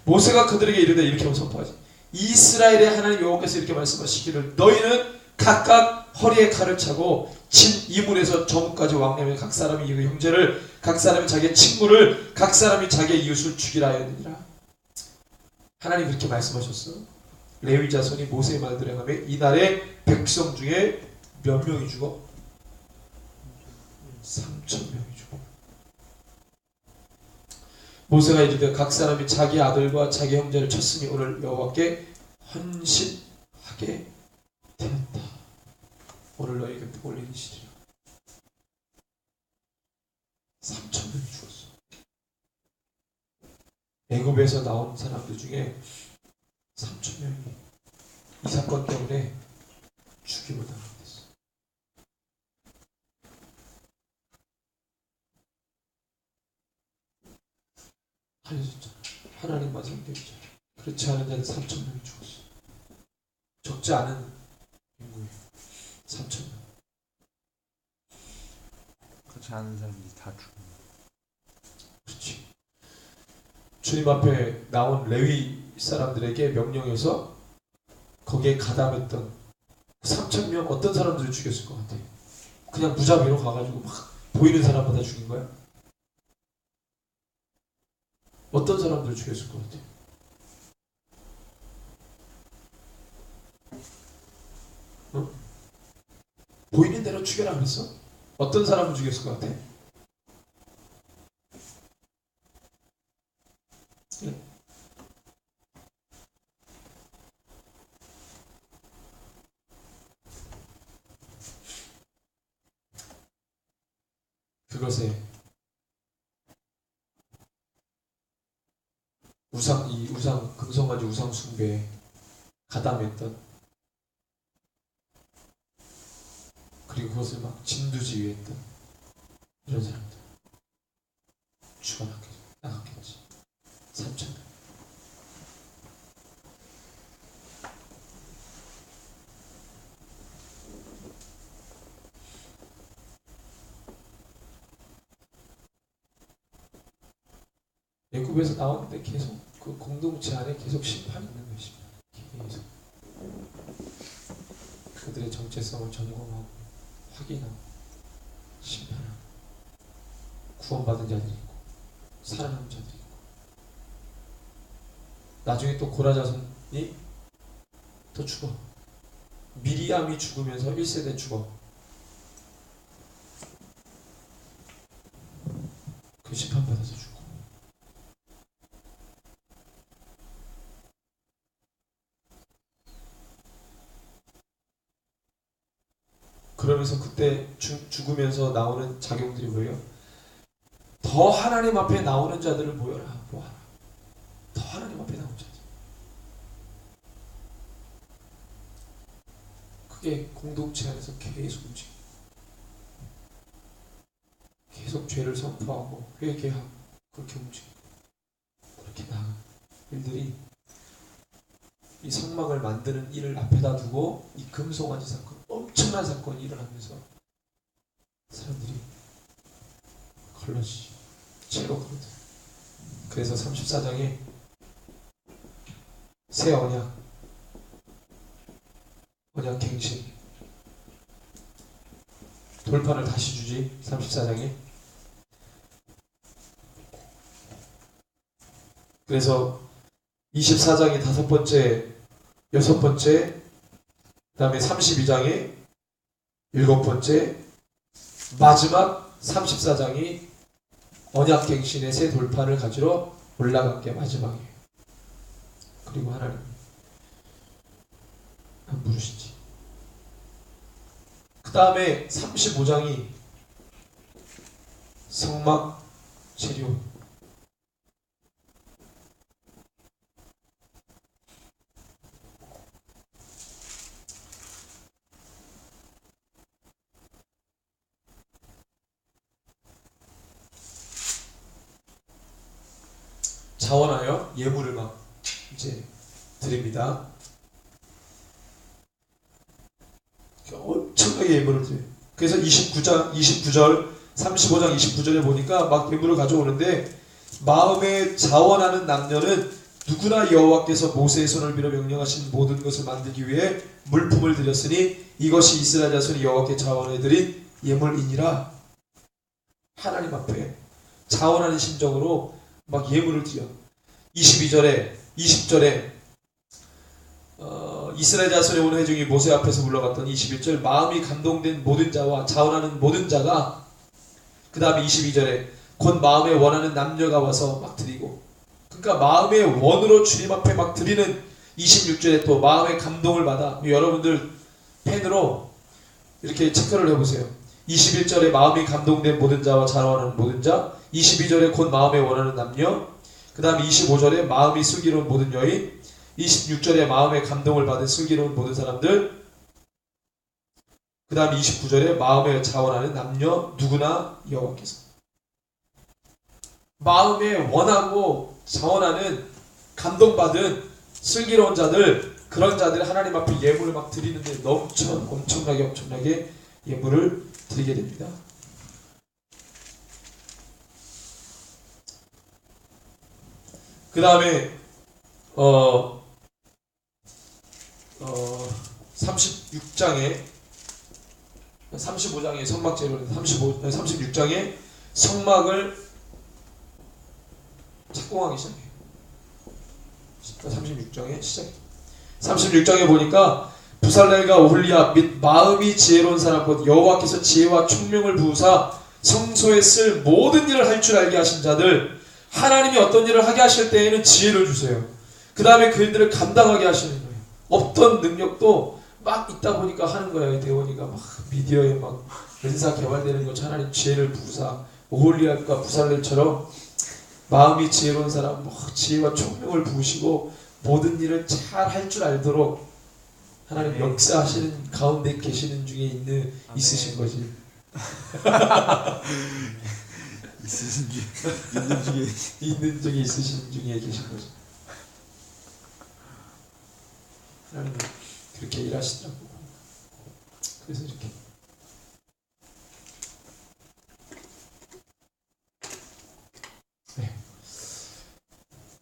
모세가 그들에게 이르되 이렇게 선포하지. 이스라엘의 하나님 여호와께서 이렇게 말씀하시기를 너희는 각각 허리에 칼을 차고 진 이문에서 저문까지 왕래며 각 사람이 그 형제를 각 사람이 자기의 친구를 각 사람이 자기의 이웃을 죽이라 하였느니라. 하나님 그렇게 말씀하셨어. 레위 자손이 모세의 말을 행하며 이날에 백성 중에 몇 명이 죽어? 3,000명이 죽어. 모세가 이르되 각 사람이 자기 아들과 자기 형제를 쳤으니 오늘 여호와께 헌신하게 되었다. 오늘 너희 곁에 올리시리라. 3,000명이 죽었어. 애굽에서 나온 사람들 중에 3,000명이 이 사건 때문에 죽임을 당했어. 알려줬잖아. 하나님만 섬겼잖아. 그렇지 않은 자는 3,000명이 죽었어. 적지 않은 인구에 3,000명. 그렇지 않은 사람들이 다 죽는. 그렇지. 주님 앞에 나온 레위 사람들에게 명령해서 거기에 가담했던 3,000명 어떤 사람들을 죽였을 것 같아? 그냥 무자비로 가가지고 막 보이는 사람마다 죽인 거야? 어떤 사람들 죽였을 것 같아요? 어? 보이는 대로 죽여라 그랬어? 어떤 사람을 죽였을 것 같아? 네? 그것에 우상 금성가지 우상 숭배에 가담했던, 그리고 그것을 막 진두지휘했던 이런 사람들 죽어나갔겠지. 3,000명. 애굽에서 나왔는데 계속 그 공동체 안에 계속 심판이 있는 것입니다. 계속 그들의 정체성을 점검하고 확인하고 심판하고, 구원받은 자들이 있고 살아남은 자들이 있고, 나중에 또 고라자손이 또 죽어. 미리암이 죽으면서 1세대 죽어. 그 심판받아서 죽어. 그러면서 그때 죽으면서 나오는 작용들이 뭐예요? 더 하나님 앞에 나오는 자들을 모여라. 모아라. 더 하나님 앞에 나오는 자들. 그게 공동체 안에서 계속 움직여. 계속 죄를 선포하고 회개하고 그렇게 움직여. 그렇게 나아가. 일들이 이 성막을 만드는 일을 앞에다 두고 이 금송아지 사건, 엄청난 사건이 일어나면서 사람들이 걸러지죠. 채로 걸러져. 그래서 34장에 새 언약 갱신, 돌판을 다시 주지. 34장에. 그래서 24장이 5번째, 6번째, 그 다음에 32장이 7번째, 마지막 34장이 언약갱신의 새 돌판을 가지러 올라간 게 마지막이에요. 그리고 하나님 안 부르시지. 그 다음에 35장이 성막 재료, 자원하여 예물을 막 이제 드립니다. 엄청나게 예물을 드려요. 그래서 29절, 35장 29절에 보니까 막 예물을 가져오는데, 마음에 자원하는 남녀는 누구나 여호와께서 모세의 손을 빌어 명령하신 모든 것을 만들기 위해 물품을 드렸으니 이것이 이스라엘 자손이 여호와께 자원해 드린 예물이니라. 하나님 앞에 자원하는 심정으로 막 예물을 드려. 22절에 20절에 이스라엘 자손의 온 회중이 모세 앞에서 물러갔던 21절, 마음이 감동된 모든 자와 자원하는 모든 자가, 그 다음에 22절에 곧 마음에 원하는 남녀가 와서 막 드리고, 그러니까 마음의 원으로 주님 앞에 막 드리는. 26절에 또 마음의 감동을 받아. 여러분들 펜으로 이렇게 체크를 해보세요. 21절에 마음이 감동된 모든 자와 자원하는 모든 자, 22절에 곧 마음에 원하는 남녀, 그 다음에 25절에 마음이 슬기로운 모든 여인, 26절에 마음의 감동을 받은 슬기로운 모든 사람들, 그 다음에 29절에 마음에 자원하는 남녀 누구나 여호와께서. 마음에 원하고 자원하는 감동받은 슬기로운 자들, 그런 자들 하나님 앞에 예물을 막 드리는데 엄청나게 예물을 드리게 됩니다. 그 다음에 36장에 35장에 성막 재료인데 36장에 성막을 자꾸 착공하기 시작해요. 36장에 시작해요. 36장에 보니까 부살렐과 오홀리압 및 마음이 지혜로운 사람 곧 여호와께서 지혜와 총명을 부으사 성소에 쓸 모든 일을 할 줄 알게 하신 자들, 하나님이 어떤 일을 하게 하실 때에는 지혜를 주세요. 그 다음에 그 일들을 감당하게 하시는 거예요. 없던 능력도 막 있다 보니까 하는 거예요. 대원이가 막 미디어에 막 은사 개발되는 것처럼 하나님 지혜를 부으사 오홀리압과 부살렐처럼 마음이 지혜로운 사람, 지혜와 총명을 부으시고 모든 일을 잘 할 줄 알도록 하나님 역사하시는 가운데 계시는 중에 있으신 거지. 있는 중에 있으신 중에 계신 거지. 하나님 그렇게 일하시더라고. 그래서 이렇게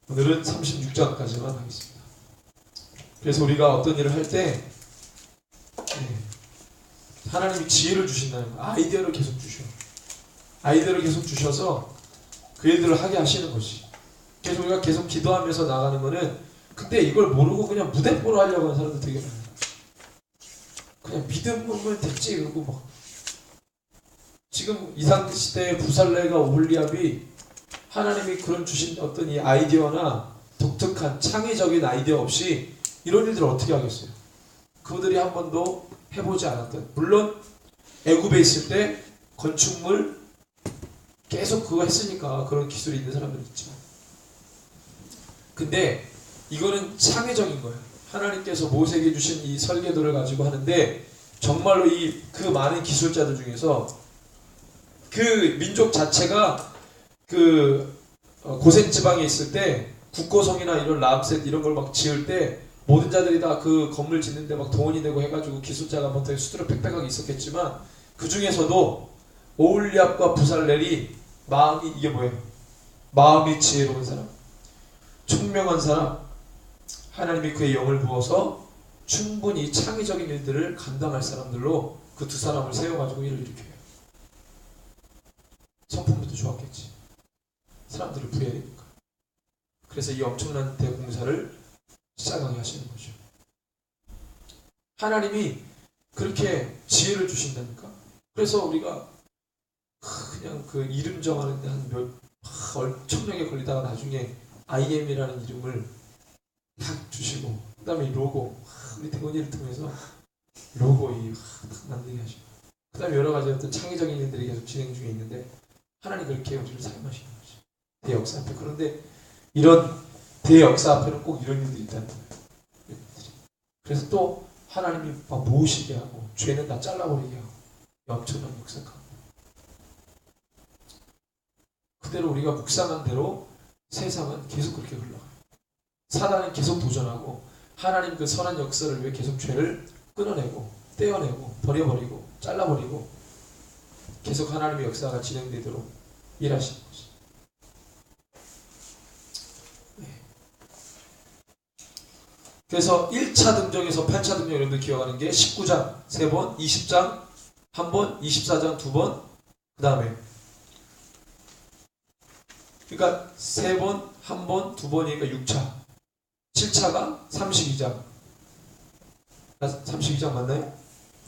오늘은 36장까지만 하겠습니다. 그래서 우리가 어떤 일을 할 때 하나님이 지혜를 주신다는 거, 아이디어를 계속 주셔. 아이디어를 계속 주셔서 그 일들을 하게 하시는 것이. 그래서 우리가 계속 기도하면서 나가는 거는, 근데 이걸 모르고 그냥 무대뽀로 하려고 하는 사람들 되게 많아요. 그냥 믿음만 됐지 이러고 막. 지금 이상 시대의 부살렐과 오홀리압이 하나님이 그런 주신 어떤 이 아이디어나 독특한 창의적인 아이디어 없이 이런 일들을 어떻게 하겠어요? 그들이 한 번도 해보지 않았던, 물론 애굽에 있을 때 건축물 계속 그거 했으니까 그런 기술이 있는 사람들 있지만, 근데 이거는 창의적인 거예요. 하나님께서 모세에게 주신 이 설계도를 가지고 하는데, 정말로 그 많은 기술자들 중에서 그 민족 자체가 고센 지방에 있을 때 국고성이나 이런 람셋 이런 걸 막 지을 때 모든 자들이 다 그 건물 짓는데 막 동원이 되고 해가지고 기술자가 뭐 되게 수두룩 빽빽하게 있었겠지만, 그 중에서도 오홀리압과 부살렐이 이게 뭐예요? 마음이 지혜로운 사람, 총명한 사람, 하나님이 그의 영을 부어서 충분히 창의적인 일들을 감당할 사람들로 그 두 사람을 세워가지고 일을 일으켜요. 성품부터 좋았겠지. 사람들을 부여해야 되니까. 그래서 이 엄청난 대공사를 시작하게 하시는 거죠. 하나님이 그렇게 지혜를 주신다니까. 그래서 우리가 그냥 그 이름 정하는 데 엄청나게 걸리다가 나중에 IM이라는 이름을 딱 주시고, 그 다음에 로고, 우리 대건이를 통해서 로고 딱 만들게 하시고, 그 다음에 여러 가지 어떤 창의적인 일들이 계속 진행 중에 있는데, 하나님 그렇게 우리를 사용하시는 거죠. 대역사 앞에. 그런데 이런 대역사 앞에는 꼭 이런 일들이 있다는 거예요. 그래서 또 하나님이 막 모으시게 하고 죄는 다 잘라버리게 하고 엄청난 역사가. 그대로 우리가 묵상한 대로 세상은 계속 그렇게 흘러가요. 사단은 계속 도전하고, 하나님 그 선한 역사를 위해 계속 죄를 끊어내고 떼어내고 버려버리고 잘라버리고 계속 하나님의 역사가 진행되도록 일하시는 거죠. 그래서 1차 등정에서 8차 등정 여러분들 기억하는 게 19장 3번, 20장 1번, 24장 2번, 그 다음에 그러니까 3번, 1번, 2번이니까 6차, 7차가 32장. 32장 맞나요?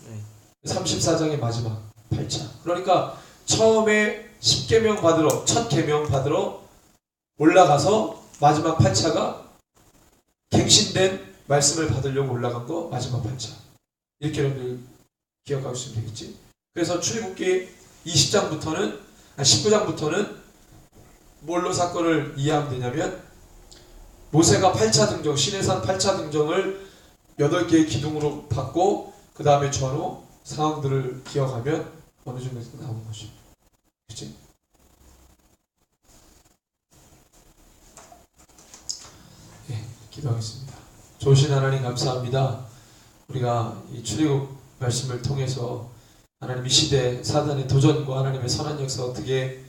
네. 34장의 마지막 8차. 그러니까 처음에 10계명 받으러, 첫 계명 받으러 올라가서 마지막 8차가 갱신된 말씀을 받으려고 올라간 거 마지막 8차. 이렇게 여러분들 기억하고 있으면 되겠지. 그래서 출애굽기 19장부터는 뭘로 사건을 이해하면 되냐면, 모세가 8차 등정, 시내산 8차 등정을 8개의 기둥으로 받고 그 다음에 전후 상황들을 기억하면 어느 정도 나오는 거죠. 그치? 예, 기도하겠습니다. 좋으신 하나님 감사합니다. 우리가 이 출애굽 말씀을 통해서 하나님 이 시대 사단의 도전과 하나님의 선한 역사 어떻게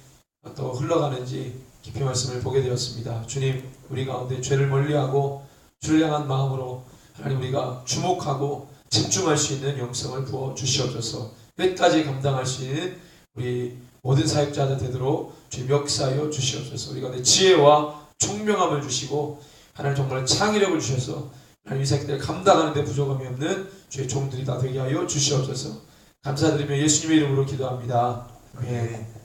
또 흘러가는지 깊이 말씀을 보게 되었습니다. 주님, 우리 가운데 죄를 멀리하고 주를 향한 마음으로 하나님 우리가 주목하고 집중할 수 있는 영성을 부어 주시옵소서. 끝까지 감당할 수 있는 우리 모든 사역자들 되도록 주님 역사하여 주시옵소서. 우리 가운데 지혜와 총명함을 주시고 하나님 정말 창의력을 주셔서 하나님 이 새끼들 감당하는 데 부족함이 없는 주의 종들이 다 되게 하여 주시옵소서. 감사드리며 예수님의 이름으로 기도합니다. 아멘.